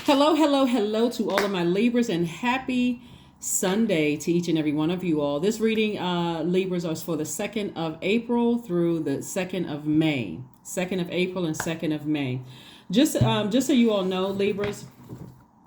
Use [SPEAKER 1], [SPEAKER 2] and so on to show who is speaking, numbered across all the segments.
[SPEAKER 1] Hello, hello, hello to all of my Libras, and happy Sunday to each and every one of you all. This reading, Libras, is for the 2nd of April through the 2nd of May. 2nd of April and 2nd of May. Just so you all know, Libras,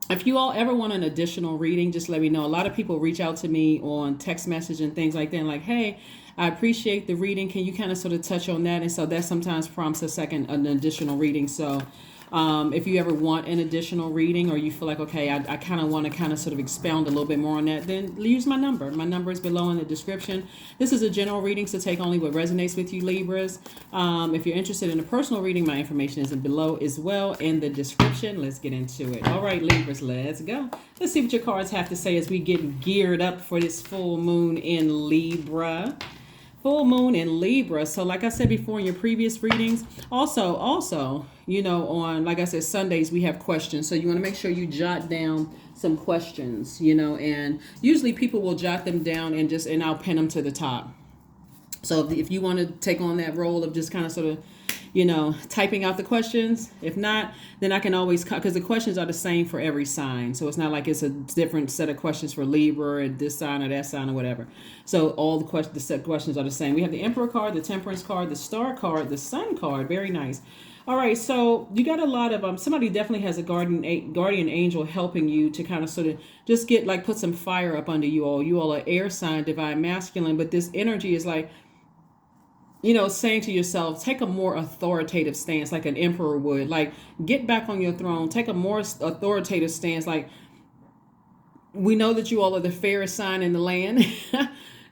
[SPEAKER 1] if you all ever want an additional reading, just let me know. A lot of people reach out to me on text message and things like that, and like, hey, I appreciate the reading. Can you kind of sort of touch on that? And so that sometimes prompts an additional reading. So if you ever want an additional reading, or you feel like, okay, I kind of want to kind of sort of expound a little bit more on that, then use my number. My number is below in the description. This is a general reading, so take only what resonates with you, Libras. If you're interested in a personal reading, my information is below as well in the description. Let's get into it. All right, Libras, let's go. Let's see what your cards have to say as we get geared up for this full moon in Libra. Full moon in Libra. So like I said before in your previous readings, also, you know, on, like I said, Sundays we have questions. So you want to make sure you jot down some questions, you know, and usually people will jot them down and I'll pin them to the top. So if you want to take on that role of just kind of sort of, you know, typing out the questions, if not, then I can always, because the questions are the same for every sign. So it's not like it's a different set of questions for Libra and this sign or that sign or whatever. So all the set questions are the same. We have the Emperor card, the Temperance card, the Star card, the Sun card. Very nice. All right, so you got a lot of somebody definitely has a guardian angel helping you to kind of sort of just get like put some fire up under you all. You all are air sign, divine masculine, but this energy is like, you know, saying to yourself, take a more authoritative stance like an emperor would. Like, get back on your throne, take a more authoritative stance. Like, we know that you all are the fairest sign in the land.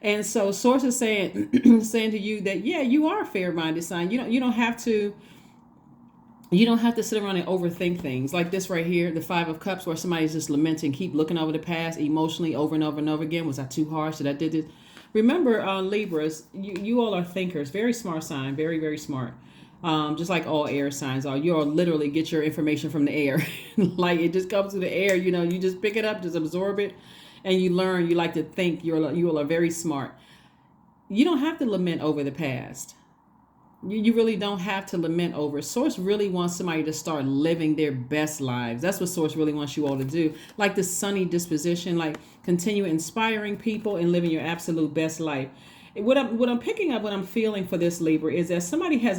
[SPEAKER 1] And so source is saying saying to you that, yeah, you are a fair-minded sign. You don't have to sit around and overthink things like this right here, the Five of Cups, where somebody's just lamenting, keep looking over the past emotionally over and over and over again. Was I too harsh? Did I did this? Remember, Libras, you all are thinkers, very smart sign, very, very smart. Just like all air signs are. You all literally get your information from the air. Like it just comes through the air, you know, you just pick it up, just absorb it, and you learn. You like to think. You all are very smart. You don't have to lament over the past. You really don't have to lament over. Source really wants somebody to start living their best lives. That's what Source really wants you all to do. Like the sunny disposition, like continue inspiring people and living your absolute best life. What I'm picking up, what I'm feeling for this Libra is that somebody is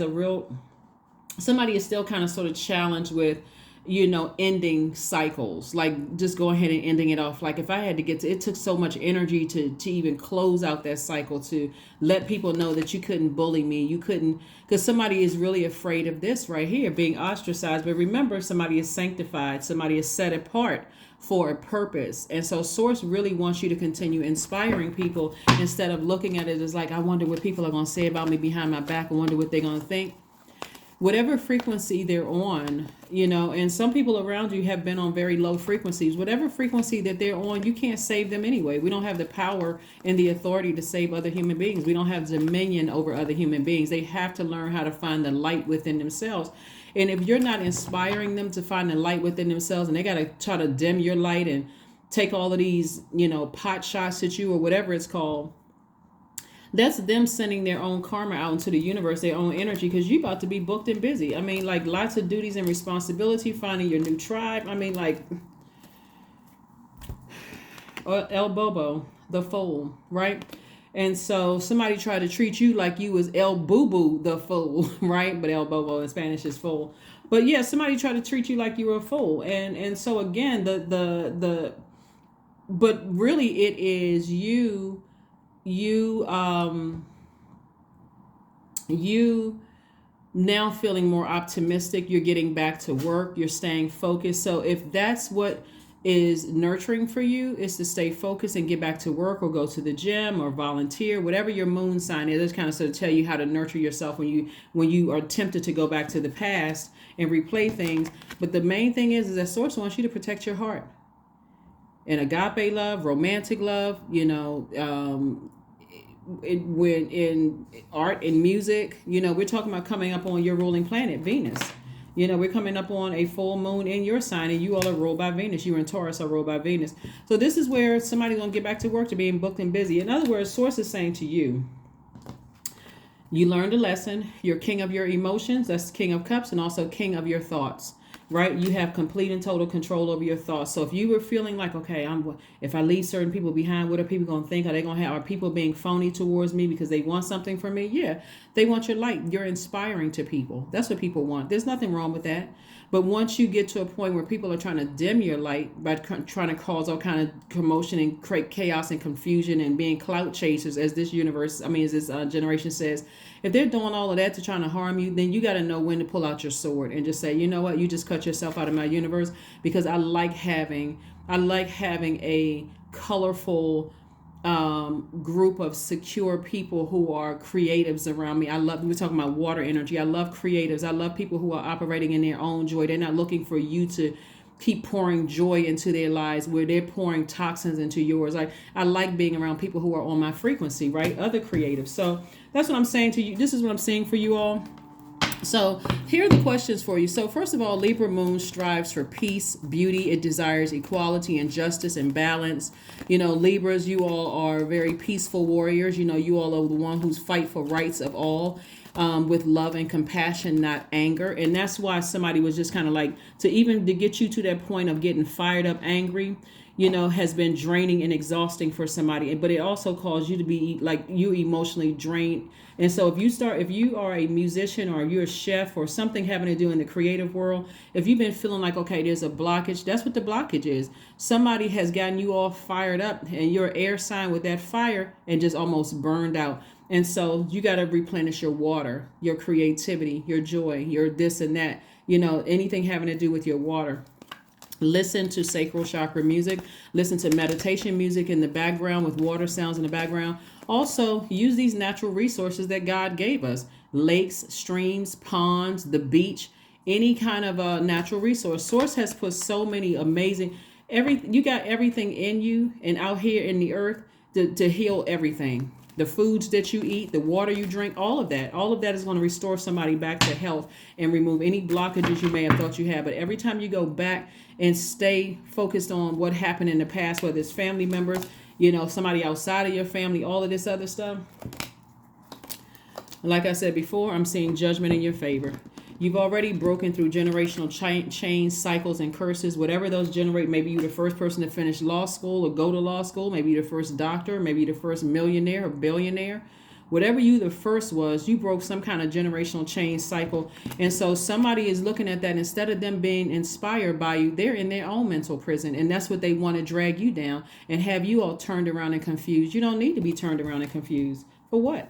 [SPEAKER 1] still kind of sort of challenged with, you know, ending cycles, like just go ahead and ending it off. Like if I had to it took so much energy to even close out that cycle, to let people know that you couldn't bully me. You couldn't, because somebody is really afraid of this right here, being ostracized. But remember, somebody is sanctified, somebody is set apart for a purpose. And so source really wants you to continue inspiring people instead of looking at it as like, I wonder what people are going to say about me behind my back. I wonder what they're going to think. Whatever frequency they're on, you know, and some people around you have been on very low frequencies. Whatever frequency that they're on, you can't save them anyway. We don't have the power and the authority to save other human beings. We don't have dominion over other human beings. They have to learn how to find the light within themselves. And if you're not inspiring them to find the light within themselves, and they got to try to dim your light and take all of these, you know, pot shots at you or whatever it's called, that's them sending their own karma out into the universe, their own energy, because you about to be booked and busy. I mean, like lots of duties and responsibility, finding your new tribe. I mean, like El Bobo, the fool, right? And so somebody tried to treat you like you was El Boo Boo, the fool, right? But El Bobo in Spanish is fool. But yeah, somebody tried to treat you like you were a fool. And so again, but really it is you now feeling more optimistic. You're getting back to work, you're staying focused. So if that's what is nurturing for you, is to stay focused and get back to work or go to the gym or volunteer, whatever your moon sign is, it's kind of sort of tell you how to nurture yourself when you are tempted to go back to the past and replay things. But the main thing is that source wants you to protect your heart. In agape love, romantic love, you know, when in art and music, you know, we're talking about coming up on your ruling planet, Venus. You know, we're coming up on a full moon in your sign, and you all are ruled by Venus. You in Taurus are ruled by Venus. So this is where somebody's going to get back to work, to being booked and busy. In other words, source is saying to you, you learned a lesson. You're king of your emotions. That's king of cups, and also king of your thoughts. right? You have complete and total control over your thoughts. So if you were feeling like, okay, if I leave certain people behind, what are people going to think? Are people being phony towards me because they want something from me? Yeah, they want your light. You're inspiring to people. That's what people want. There's nothing wrong with that. But once you get to a point where people are trying to dim your light by trying to cause all kind of commotion and create chaos and confusion and being clout chasers, as this generation says, if they're doing all of that to trying to harm you, then you got to know when to pull out your sword and just say, you know what, you just cut yourself out of my universe, because I like having a colorful group of secure people who are creatives around me. We were talking about water energy. I love creatives. I love people who are operating in their own joy. They're not looking for you to keep pouring joy into their lives where they're pouring toxins into yours. I like being around people who are on my frequency, right? Other creatives. So that's what I'm saying to you. This is what I'm saying for you all. So here are the questions for you. So first of all, Libra moon strives for peace, beauty. It desires equality and justice and balance. Libras, you all are very peaceful warriors. You all are the one who's fight for rights of all, with love and compassion, not anger. And that's why somebody was just kind of like, to get you to that point of getting fired up, angry, has been draining and exhausting for somebody. But it also caused you to be like, you emotionally drained. And so if you are a musician or you're a chef or something having to do in the creative world, if you've been feeling like, okay, there's a blockage, that's what the blockage is. Somebody has gotten you all fired up and you're air sign with that fire and just almost burned out. And so you got to replenish your water, your creativity, your joy, your this and that, anything having to do with your water. Listen to sacral chakra music. Listen to meditation music in the background with water sounds in the background. Also, use these natural resources that God gave us. Lakes, streams, ponds, the beach, any kind of a natural resource. Source has put so many amazing, you got everything in you and out here in the earth to heal everything. The foods that you eat, the water you drink, all of that is going to restore somebody back to health and remove any blockages you may have thought you had. But every time you go back and stay focused on what happened in the past, whether it's family members, somebody outside of your family, all of this other stuff. Like I said before, I'm seeing judgment in your favor. You've already broken through generational chains, cycles, and curses. Whatever those generate, maybe you're the first person to finish law school or go to law school. Maybe you're the first doctor. Maybe you're the first millionaire or billionaire. Whatever you the first was, you broke some kind of generational chain cycle. And so somebody is looking at that. Instead of them being inspired by you, they're in their own mental prison. And that's what they want to drag you down and have you all turned around and confused. You don't need to be turned around and confused. For what?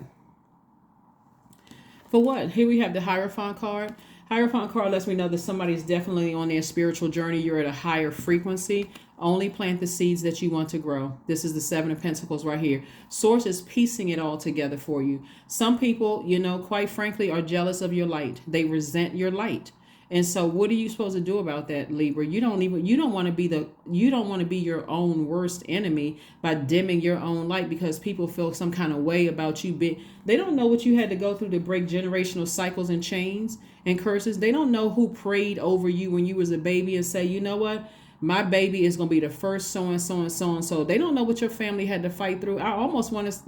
[SPEAKER 1] For what? Here we have the Hierophant card. Hierophant card lets me know that somebody's definitely on their spiritual journey. You're at a higher frequency. Only plant the seeds that you want to grow. This is the Seven of Pentacles right here. Source is piecing it all together for you. Some people, quite frankly, are jealous of your light. They resent your light. And so what are you supposed to do about that, Libra? You don't want to be your own worst enemy by dimming your own light because people feel some kind of way about you. They don't know what you had to go through to break generational cycles and chains and curses. They don't know who prayed over you when you was a baby and say, you know what? My baby is going to be the first so and so and so and so. They don't know what your family had to fight through. I almost want to...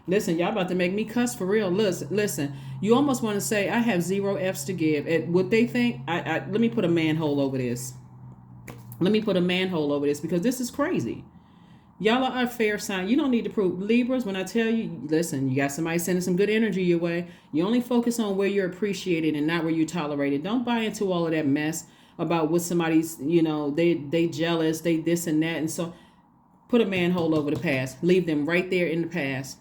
[SPEAKER 1] Listen, y'all about to make me cuss for real. Listen, you almost want to say, I have 0 F's to give. At what they think, let me put a manhole over this. Because this is crazy. Y'all are a fair sign. You don't need to prove. Libras, when I tell you, listen, you got somebody sending some good energy your way. You only focus on where you're appreciated and not where you're tolerated. Don't buy into all of that mess about what somebody's, they jealous, they this and that. And so put a manhole over the past. Leave them right there in the past.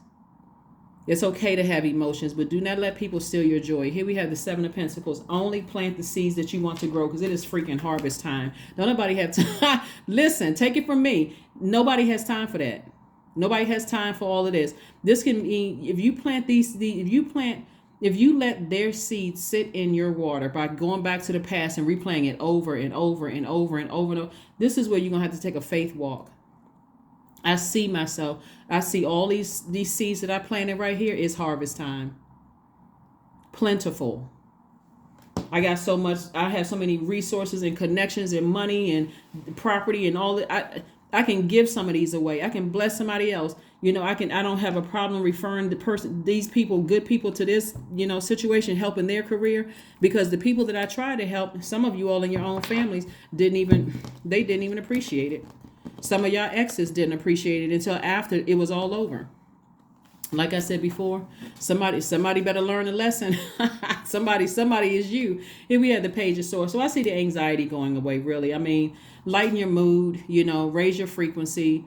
[SPEAKER 1] It's okay to have emotions, but do not let people steal your joy. Here we have the Seven of Pentacles. Only plant the seeds that you want to grow because it is freaking harvest time. Don't nobody have time. Listen, take it from me. Nobody has time for that. Nobody has time for all of this. This can mean if you let their seeds sit in your water by going back to the past and replaying it over and over and over and over and over, this is where you're going to have to take a faith walk. I see all these seeds that I planted right here is harvest time. Plentiful. I got so much. I have so many resources and connections and money and property and all that. I can give some of these away. I can bless somebody else. I don't have a problem referring these people, good people, to this, situation, helping their career, because the people that I try to help, some of you all in your own families didn't even appreciate it. Some of y'all exes didn't appreciate it until after it was all over. Like I said before, somebody better learn a lesson. somebody is you. Here we have the Page of Swords. So I see the anxiety going away, really. I mean, lighten your mood, raise your frequency.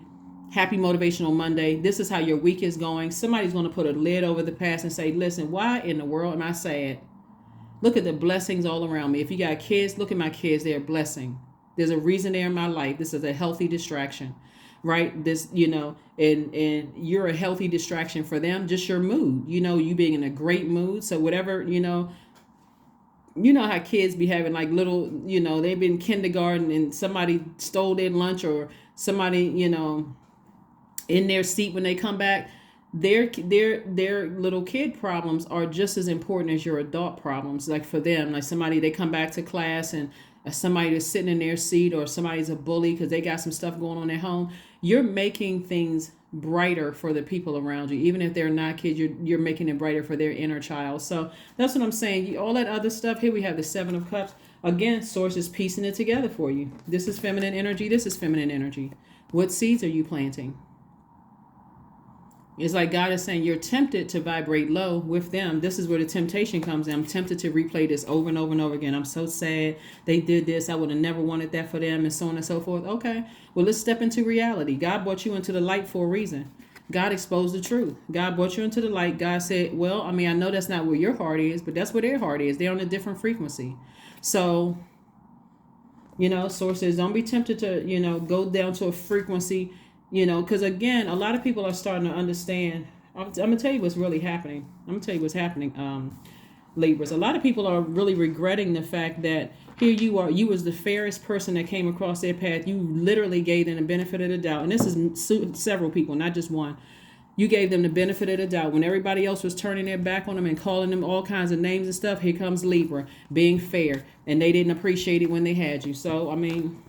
[SPEAKER 1] Happy Motivational Monday. This is how your week is going. Somebody's going to put a lid over the past and say, listen, why in the world am I sad? Look at the blessings all around me. If you got kids, look at my kids. They're a blessing. There's a reason they're in my life. This is a healthy distraction. Right? This, and you're a healthy distraction for them, just your mood, you being in a great mood. So whatever, how kids be having like little, they've been in kindergarten and somebody stole their lunch, or somebody, in their seat when they come back, their little kid problems are just as important as your adult problems. Like for them, like they come back to class and somebody that's sitting in their seat, or somebody's a bully because they got some stuff going on at home. You're making things brighter for the people around you. Even if they're not kids, you're making it brighter for their inner child. So that's what I'm saying. All that other stuff, here we have the Seven of Cups. Again, Source is piecing it together for you. This is feminine energy. This is feminine energy. What seeds are you planting? It's like God is saying you're tempted to vibrate low with them. This is where the temptation comes in. I'm tempted to replay this over and over and over again. I'm so sad they did this. I would have never wanted that for them, and so on and so forth. Okay, well, let's step into reality. God brought you into the light for a reason. God exposed the truth. God brought you into the light. God said, well, I mean, I know that's not where your heart is, but that's where their heart is. They're on a different frequency. So, Source says, don't be tempted to, go down to a frequency, because again, a lot of people are starting to understand. I'm going to tell you what's really happening. Libras. A lot of people are really regretting the fact that here you are, you was the fairest person that came across their path. You literally gave them the benefit of the doubt. And this is several people, not just one. You gave them the benefit of the doubt. When everybody else was turning their back on them and calling them all kinds of names and stuff, here comes Libra, being fair. And they didn't appreciate it when they had you. So, I mean,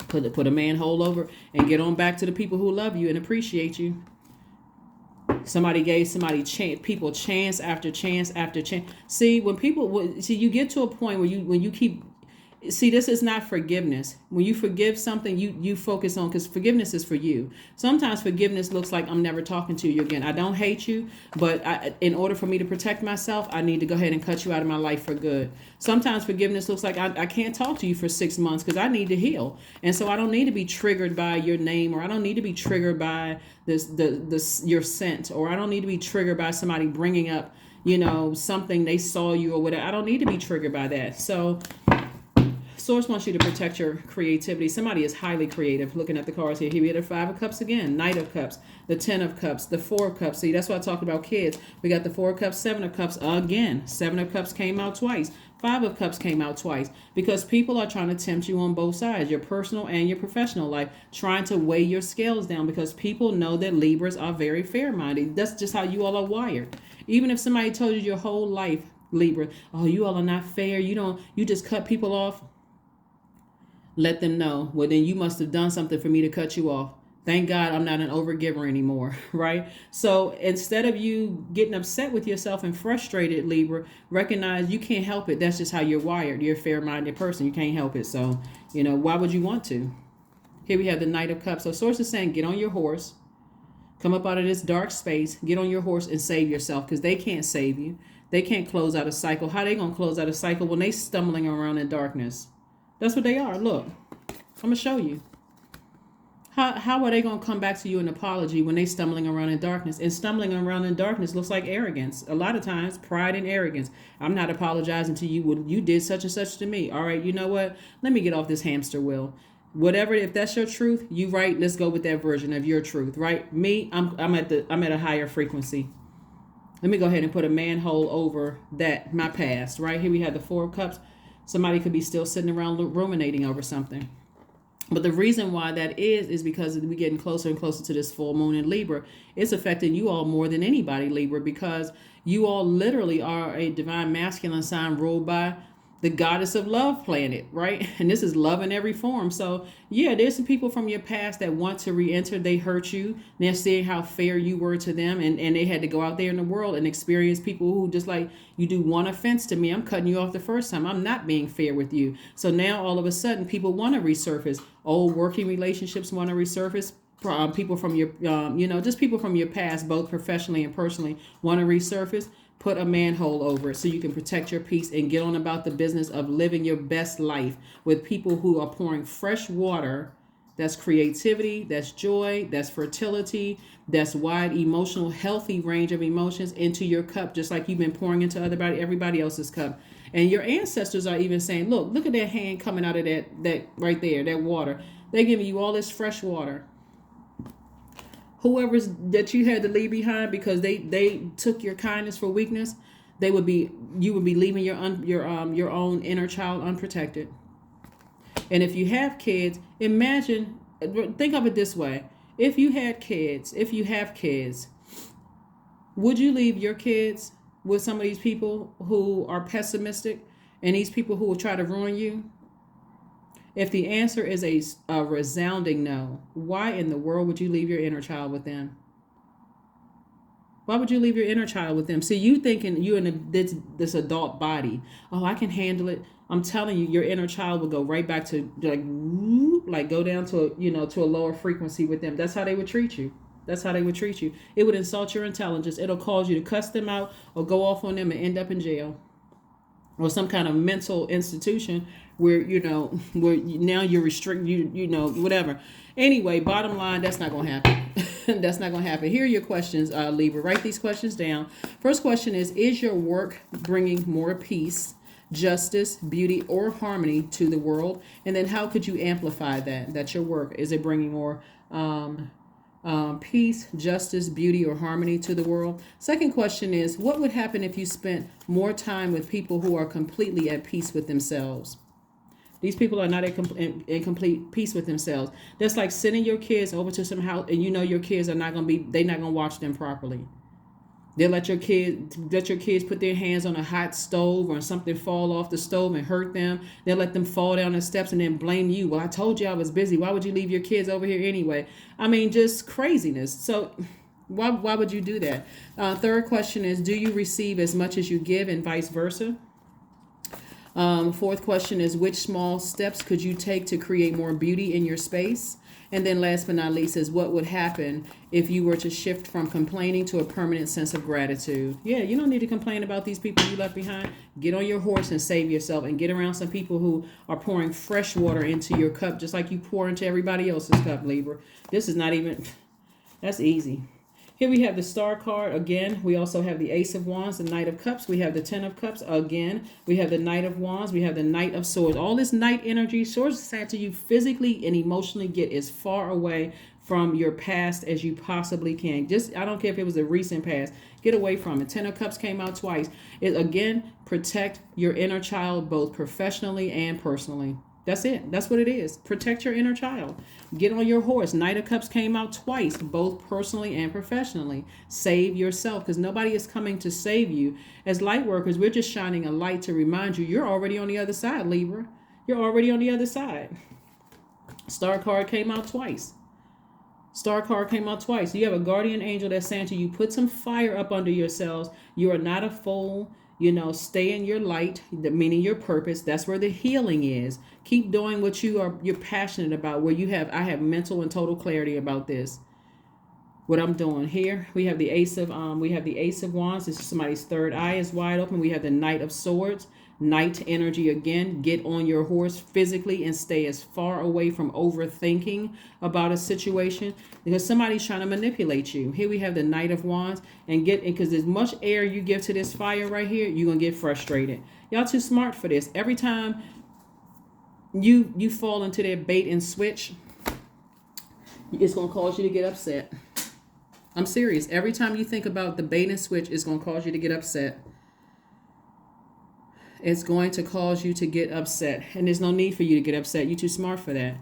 [SPEAKER 1] put a manhole over and get on back to the people who love you and appreciate you. Somebody gave people chance after chance after chance. See, when you get to a point where when you keep, see, this is not forgiveness. When you forgive something, you focus on, because forgiveness is for you. Sometimes forgiveness looks like I'm never talking to you again. I don't hate you, but in order for me to protect myself, I need to go ahead and cut you out of my life for good. Sometimes forgiveness looks like I can't talk to you for 6 months because I need to heal. And so I don't need to be triggered by your name, or I don't need to be triggered by your scent, or I don't need to be triggered by somebody bringing up, something they saw you or whatever. I don't need to be triggered by that. So Source wants you to protect your creativity. Somebody is highly creative. Looking at the cards here. Here we have the Five of Cups again. Knight of Cups. The 10 of Cups. The 4 of Cups. See, that's why I talked about kids. We got the 4 of Cups, 7 of Cups again. 7 of Cups came out twice. 5 of Cups came out twice. Because people are trying to tempt you on both sides. Your personal and your professional life. Trying to weigh your scales down. Because people know that Libras are very fair-minded. That's just how you all are wired. Even if somebody told you your whole life, Libra, oh, you all are not fair. You just cut people off. Let them know, well, then you must have done something for me to cut you off. Thank God I'm not an overgiver anymore, right? So instead of you getting upset with yourself and frustrated, Libra, recognize you can't help it. That's just how you're wired. You're a fair-minded person. You can't help it. So, why would you want to? Here we have the Knight of Cups. So Source is saying, get on your horse. Come up out of this dark space. Get on your horse and save yourself, because they can't save you. They can't close out a cycle. How they going to close out a cycle when they stumbling around in darkness? That's what they are. Look, I'm going to show you. How are they going to come back to you an apology when they stumbling around in darkness? And stumbling around in darkness looks like arrogance. A lot of times, pride and arrogance. I'm not apologizing to you when you did such and such to me. All right, you know what? Let me get off this hamster wheel. Whatever, if that's your truth, you right. Let's go with that version of your truth, right? Me, I'm at a higher frequency. Let me go ahead and put a manhole over my past. Right here we have the 4 of Cups. Somebody could be still sitting around ruminating over something. But the reason why that is because we're getting closer and closer to this full moon in Libra. It's affecting you all more than anybody, Libra, because you all literally are a divine masculine sign ruled by the goddess of love planet, right? And this is love in every form. So yeah, there's some people from your past that want to re-enter. They hurt you. They're seeing how fair you were to them, and they had to go out there in the world and experience people who just like, you do one offense to me, I'm cutting you off the first time. I'm not being fair with you. So now all of a sudden people want to resurface. Old working relationships want to resurface. People from your, just people from your past, both professionally and personally, want to resurface. Put a manhole over it so you can protect your peace and get on about the business of living your best life with people who are pouring fresh water. That's creativity, that's joy, that's fertility, that's wide emotional, healthy range of emotions into your cup, just like you've been pouring into everybody else's cup. And your ancestors are even saying, look at that hand coming out of that right there, that water. They're giving you all this fresh water. Whoever's that you had to leave behind because they took your kindness for weakness, you would be leaving your own inner child unprotected. And if you have kids, think of it this way: if you have kids, would you leave your kids with some of these people who are pessimistic and these people who will try to ruin you? If the answer is a resounding no, why in the world would you leave your inner child with them? Why would you leave your inner child with them? See, you thinking you in this adult body. Oh, I can handle it. I'm telling you, your inner child will go right back to like go down to to a lower frequency with them. That's how they would treat you. It would insult your intelligence. It'll cause you to cuss them out or go off on them and end up in jail or some kind of mental institution where now you're restricted, whatever. Anyway, bottom line, that's not gonna happen. That's not gonna happen. Here are your questions, Libra. Write these questions down. First question is your work bringing more peace, justice, beauty, or harmony to the world? And then how could you amplify that your work? Is it bringing more peace, justice, beauty, or harmony to the world? Second question is, what would happen if you spent more time with people who are completely at peace with themselves? These people are not in complete peace with themselves. That's like sending your kids over to some house and your kids are they're not going to watch them properly. They'll let your kids put their hands on a hot stove or something fall off the stove and hurt them. They'll let them fall down the steps and then blame you. Well, I told you I was busy. Why would you leave your kids over here anyway? I mean, just craziness. So why would you do that? Third question is, do you receive as much as you give and vice versa? Fourth question is, which small steps could you take to create more beauty in your space? And then last but not least is, what would happen if you were to shift from complaining to a permanent sense of gratitude? Yeah, you don't need to complain about these people you left behind. Get on your horse and save yourself and get around some people who are pouring fresh water into your cup just like you pour into everybody else's cup, Libra. This is not even, that's easy. Here we have the Star card again. We also have the Ace of Wands, the Knight of Cups. We have the Ten of Cups again. We have the Knight of Wands. We have the Knight of Swords. All this night energy, swords is saying to you physically and emotionally get as far away from your past as you possibly can. I don't care if it was a recent past. Get away from it. Ten of Cups came out twice. It again, protect your inner child both professionally and personally. That's it. That's what it is. Protect your inner child. Get on your horse. Knight of Cups came out twice, both personally and professionally. Save yourself, because nobody is coming to save you. As light workers, we're just shining a light to remind you you're already on the other side, Libra. You're already on the other side. Star card came out twice. You have a guardian angel that's saying to you, put some fire up under yourselves. You are not a fool. Stay in your light, meaning your purpose. That's where the healing is. Keep doing what you're passionate about, where I have mental and total clarity about this. What I'm doing here, we have the Ace of Wands. This is somebody's third eye is wide open. We have the Knight of Swords. Night energy again. Get on your horse physically and stay as far away from overthinking about a situation, because somebody's trying to manipulate you. Here we have the Knight of Wands, because as much air you give to this fire right here, you're gonna get frustrated. Y'all too smart for this. Every time you fall into their bait and switch, it's gonna cause you to get upset. I'm serious. Every time you think about the bait and switch, it's gonna cause you to get upset. It's going to cause you to get upset. And there's no need for you to get upset. You're too smart for that.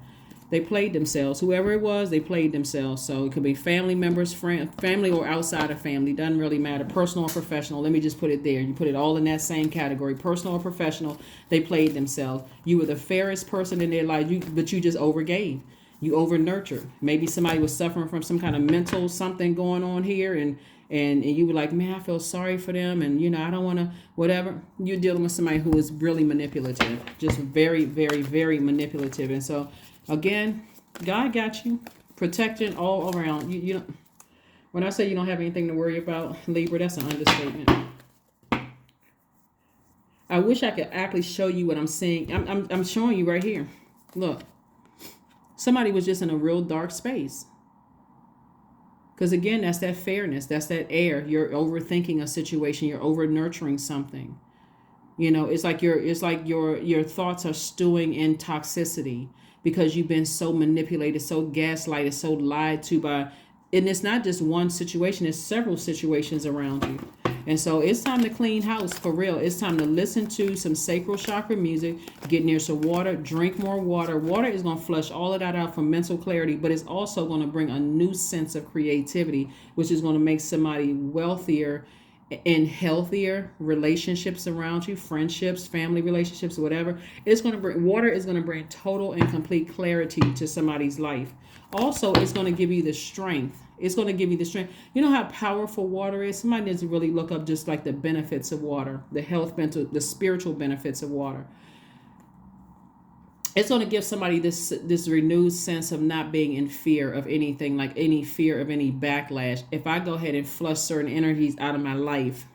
[SPEAKER 1] They played themselves. Whoever it was, they played themselves. So it could be family members, family, or outside of family. Doesn't really matter. Personal or professional. Let me just put it there. You put it all in that same category. Personal or professional, they played themselves. You were the fairest person in their life, but you just overgave. You over nurtured. Maybe somebody was suffering from some kind of mental something going on here, and you were like, man, I feel sorry for them, and I don't want to, whatever. You're dealing with somebody who is really manipulative, just very, very, very manipulative. And so, again, God got you, protecting all around. You don't, when I say you don't have anything to worry about, Libra, that's an understatement. I wish I could actually show you what I'm seeing. I'm showing you right here. Look, somebody was just in a real dark space. Because again, that's that fairness. That's that air. You're overthinking a situation. You're over nurturing something. It's like your thoughts are stewing in toxicity because you've been so manipulated, so gaslighted, so lied to by, and it's not just one situation. It's several situations around you. And so it's time to clean house for real. It's time to listen to some sacral chakra music, get near some water, drink more water. Water is going to flush all of that out for mental clarity, but it's also going to bring a new sense of creativity, which is going to make somebody wealthier and healthier relationships around you, friendships, family relationships, whatever. Water is going to bring total and complete clarity to somebody's life. Also, it's going to give you the strength. It's going to give you the strength. You know how powerful water is? Somebody needs to really look up just like the benefits of water, the health benefits, the spiritual benefits of water. It's going to give somebody this renewed sense of not being in fear of anything, like any fear of any backlash. If I go ahead and flush certain energies out of my life,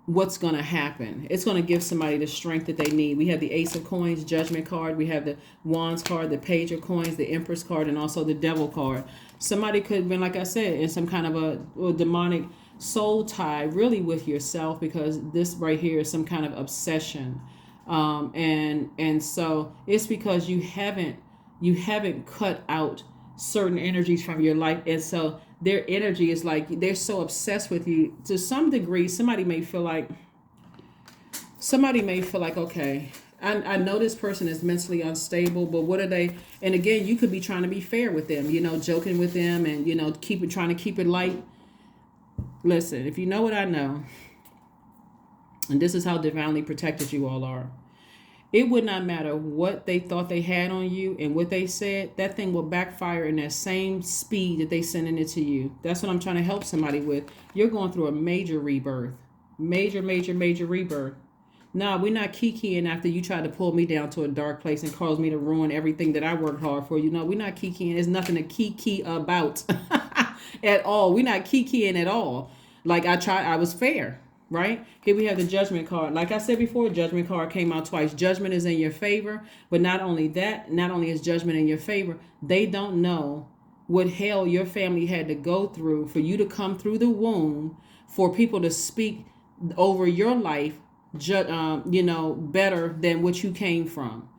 [SPEAKER 1] what's going to happen? It's going to give somebody the strength that they need. We have the Ace of Coins, Judgment card. We have the Wands card, the Page of Coins, the Empress card, and also the Devil card. Somebody could have been, like I said, in some kind of a demonic soul tie really with yourself, because this right here is some kind of obsession. And so it's because you haven't cut out certain energies from your life. And so their energy is like, they're so obsessed with you to some degree. Somebody may feel like, okay, I know this person is mentally unstable, but what are they? And again, you could be trying to be fair with them, joking with them and, trying to keep it light. Listen, if you know what I know, and this is how divinely protected you all are, it would not matter what they thought they had on you and what they said, that thing will backfire in that same speed that they sending it to you. That's what I'm trying to help somebody with. You're going through a major rebirth. Major rebirth. Nah, we're not kikiing after you tried to pull me down to a dark place and cause me to ruin everything that I worked hard for. We're not kikiing. There's nothing to kiki about at all. We're not kikiing at all. Like I was fair. Right? Here we have the Judgment card. Like I said before, Judgment card came out twice. Judgment is in your favor. But not only is Judgment in your favor, they don't know what hell your family had to go through for you to come through the womb, for people to speak over your life, better than what you came from.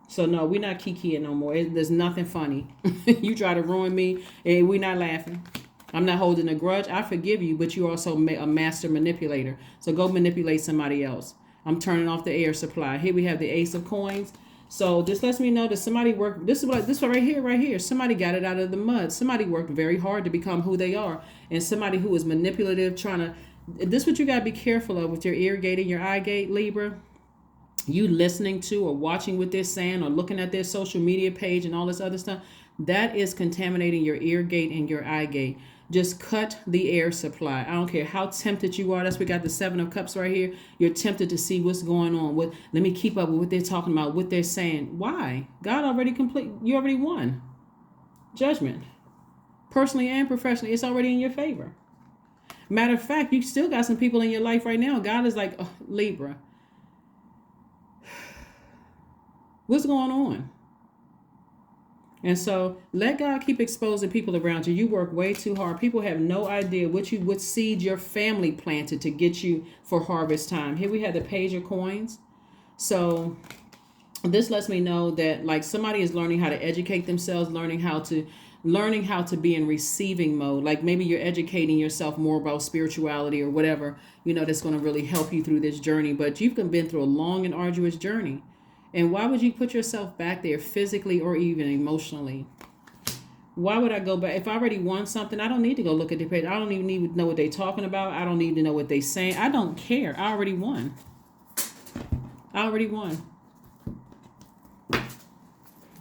[SPEAKER 1] So no, we're not kikiing no more. There's nothing funny. You try to ruin me and we're not laughing. I'm not holding a grudge. I forgive you, but you're also a master manipulator. So go manipulate somebody else. I'm turning off the air supply. Here we have the Ace of Coins. So this lets me know that somebody worked. This right here. Somebody got it out of the mud. Somebody worked very hard to become who they are. And somebody who is manipulative, this is what you got to be careful of with your ear gate and your eye gate, Libra. You listening to or watching what they're saying or looking at their social media page and all this other stuff, that is contaminating your ear gate and your eye gate. Just cut the air supply. I don't care how tempted you are. That's we got the Seven of Cups right here. You're tempted to see what's going on. Let me keep up with what they're talking about, what they're saying. Why? God already you already won. Judgment. Personally and professionally, it's already in your favor. Matter of fact, you still got some people in your life right now. God is like, oh, Libra, what's going on? And so let God keep exposing people around you. You work way too hard. People have no idea what seed your family planted to get you for harvest time. Here we have the Page of Coins. So this lets me know that like somebody is learning how to educate themselves, learning how to be in receiving mode. Like maybe you're educating yourself more about spirituality or whatever, that's going to really help you through this journey. But you've been through a long and arduous journey. And why would you put yourself back there physically or even emotionally? Why would I go back? If I already won something, I don't need to go look at the page. I don't even need to know what they're talking about. I don't need to know what they're saying. I don't care. I already won. I already won.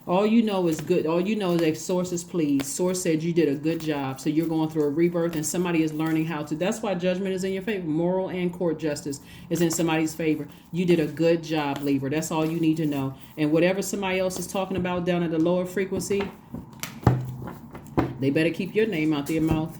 [SPEAKER 1] All you know is good. All you know is that source is pleased. Source said you did a good job. So you're going through a rebirth and somebody is learning how to. That's why judgment is in your favor. Moral and court justice is in somebody's favor. You did a good job, Libra. That's all you need to know. And whatever somebody else is talking about down at the lower frequency, they better keep your name out their mouth.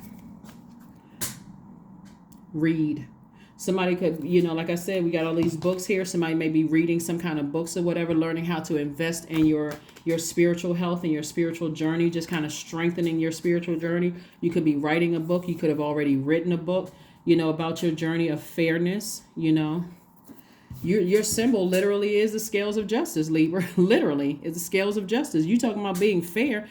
[SPEAKER 1] Read. Somebody could, like I said, we got all these books here. Somebody may be reading some kind of books or whatever, learning how to invest in your spiritual health and your spiritual journey, just kind of strengthening your spiritual journey. You could be writing a book. You could have already written a book, about your journey of fairness, Your symbol literally is the scales of justice, Libra. Literally, it's the scales of justice. You talking about being fair,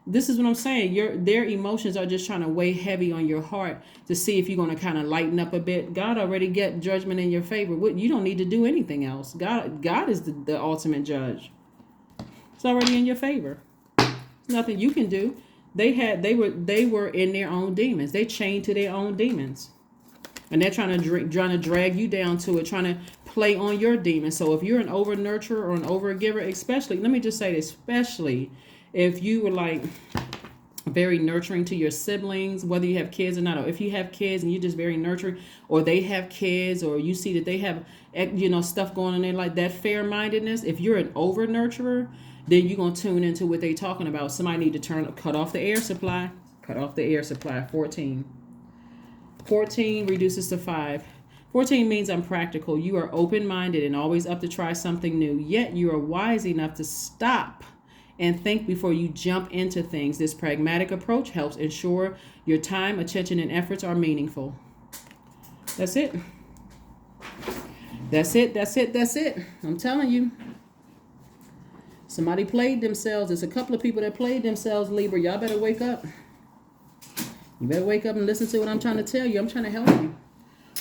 [SPEAKER 1] this is what I'm saying. Their emotions are just trying to weigh heavy on your heart to see if you're going to kind of lighten up a bit. God already get judgment in your favor. You don't need to do anything else. God is the ultimate judge. It's already in your favor. There's nothing you can do. They were in their own demons. They chained to their own demons, and they're trying to drag you down to it, trying to play on your demons. So if you're an over nurturer or an over giver, especially, let me just say this, especially if you were very nurturing to your siblings, whether you have kids or not, or if you have kids and you're just very nurturing, or they have kids, or you see that they have, stuff going on there like that, fair-mindedness, if you're an over nurturer, then you're going to tune into what they're talking about. Somebody need to cut off the air supply. Cut off the air supply. 14. 14 reduces to 5. 14 means I'm practical. You are open-minded and always up to try something new. Yet you are wise enough to stop and think before you jump into things. This pragmatic approach helps ensure your time, attention, and efforts are meaningful. That's it. That's it. That's it. That's it. I'm telling you. Somebody played themselves. There's a couple of people that played themselves, Libra. Y'all better wake up. You better wake up and listen to what I'm trying to tell you. I'm trying to help you.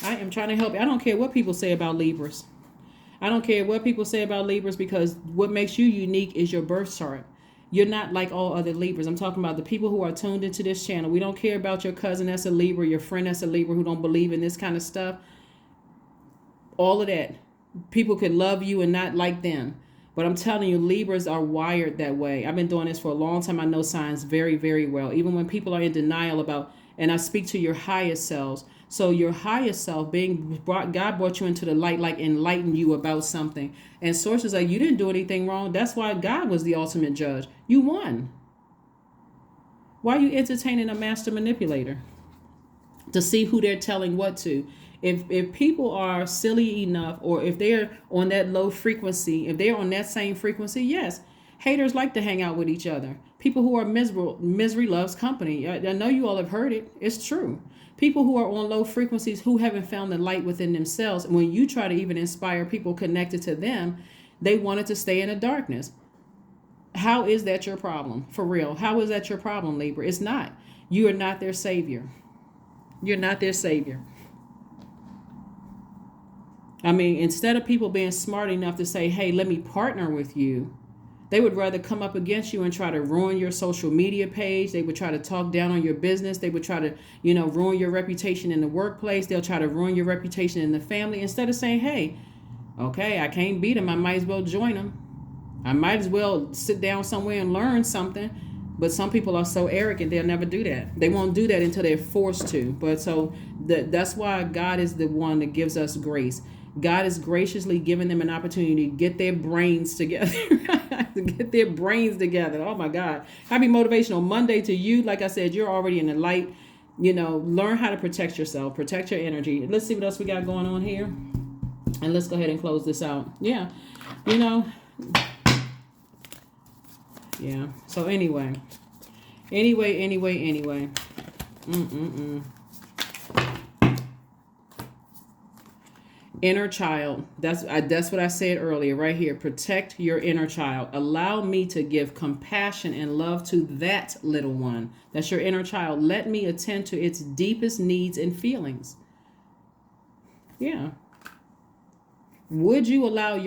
[SPEAKER 1] I am trying to help you. I don't care what people say about Libras. I don't care what people say about Libras, because what makes you unique is your birth chart. You're not like all other Libras. I'm talking about the people who are tuned into this channel. We don't care about your cousin that's a Libra, your friend that's a Libra who don't believe in this kind of stuff. All of that. People could love you and not like them. But I'm telling you, Libras are wired that way. I've been doing this for a long time. I know signs very, very well. Even when people are in denial about, and I speak to your highest selves. So your highest self God brought you into the light, enlightened you about something. And sources like, you didn't do anything wrong. That's why God was the ultimate judge. You won. Why are you entertaining a master manipulator? To see who they're telling what to. If people are silly enough, or if they're on that low frequency, if they're on that same frequency, yes, haters like to hang out with each other. People who are miserable, misery loves company. I know you all have heard it. It's true. People who are on low frequencies, who haven't found the light within themselves, when you try to even inspire people connected to them, they wanted to stay in the darkness. How is that your problem? For real. How is that your problem, Libra? It's not. You are not their savior. You're not their savior. I mean, instead of people being smart enough to say, hey, let me partner with you, they would rather come up against you and try to ruin your social media page. They would try to talk down on your business. They would try to, ruin your reputation in the workplace. They'll try to ruin your reputation in the family, instead of saying, hey, okay, I can't beat them. I might as well join them. I might as well sit down somewhere and learn something. But some people are so arrogant, they'll never do that. They won't do that until they're forced to. But so that's why God is the one that gives us grace. God is graciously giving them an opportunity to get their brains together. To get their brains together. Oh my God. Happy Motivational Monday to you. Like I said, you're already in the light. Learn how to protect yourself. Protect your energy. Let's see what else we got going on here. And let's go ahead and close this out. Yeah. Yeah. So anyway. Inner child. That's what I said earlier right here. Protect your inner child. Allow me to give compassion and love to that little one. That's your inner child. Let me attend to its deepest needs and feelings. Yeah. Would you allow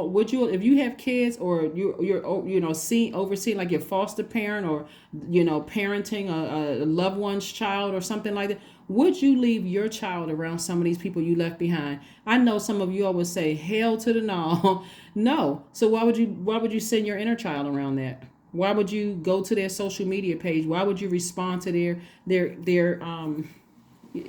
[SPEAKER 1] would you, if you have kids, or overseeing, like your foster parent, or parenting a loved one's child or something like that, would you leave your child around some of these people you left behind? I know some of you always say hell to the no. No. So why would you send your inner child around that? Why would you go to their social media page? Why would you respond to their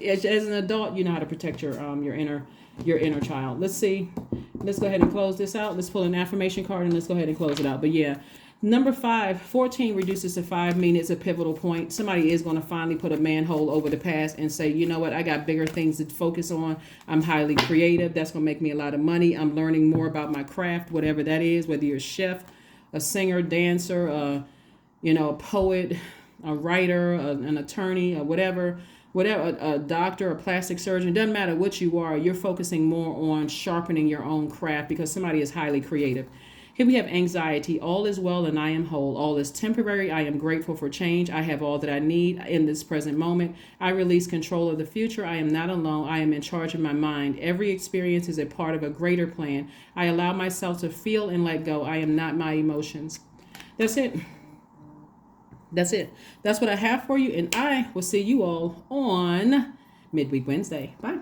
[SPEAKER 1] as an adult, you know how to protect your inner child. Let's see. Let's go ahead and close this out. Let's pull an affirmation card and let's go ahead and close it out. But yeah, number 5, 14 reduces to 5, meaning it's a pivotal point. Somebody is going to finally put a manhole over the past and say, you know what, I got bigger things to focus on. I'm highly creative. That's going to make me a lot of money. I'm learning more about my craft, whatever that is, whether you're a chef, a singer, dancer, a poet, a writer, an attorney, or whatever, a doctor, a plastic surgeon. Doesn't matter what you are, you're focusing more on sharpening your own craft because somebody is highly creative. Here we have anxiety. All is well and I am whole. All is temporary. I am grateful for change. I have all that I need in this present moment. I release control of the future. I am not alone. I am in charge of my mind. Every experience is a part of a greater plan. I allow myself to feel and let go. I am not my emotions. That's it. That's it. That's what I have for you. And I will see you all on Midweek Wednesday. Bye.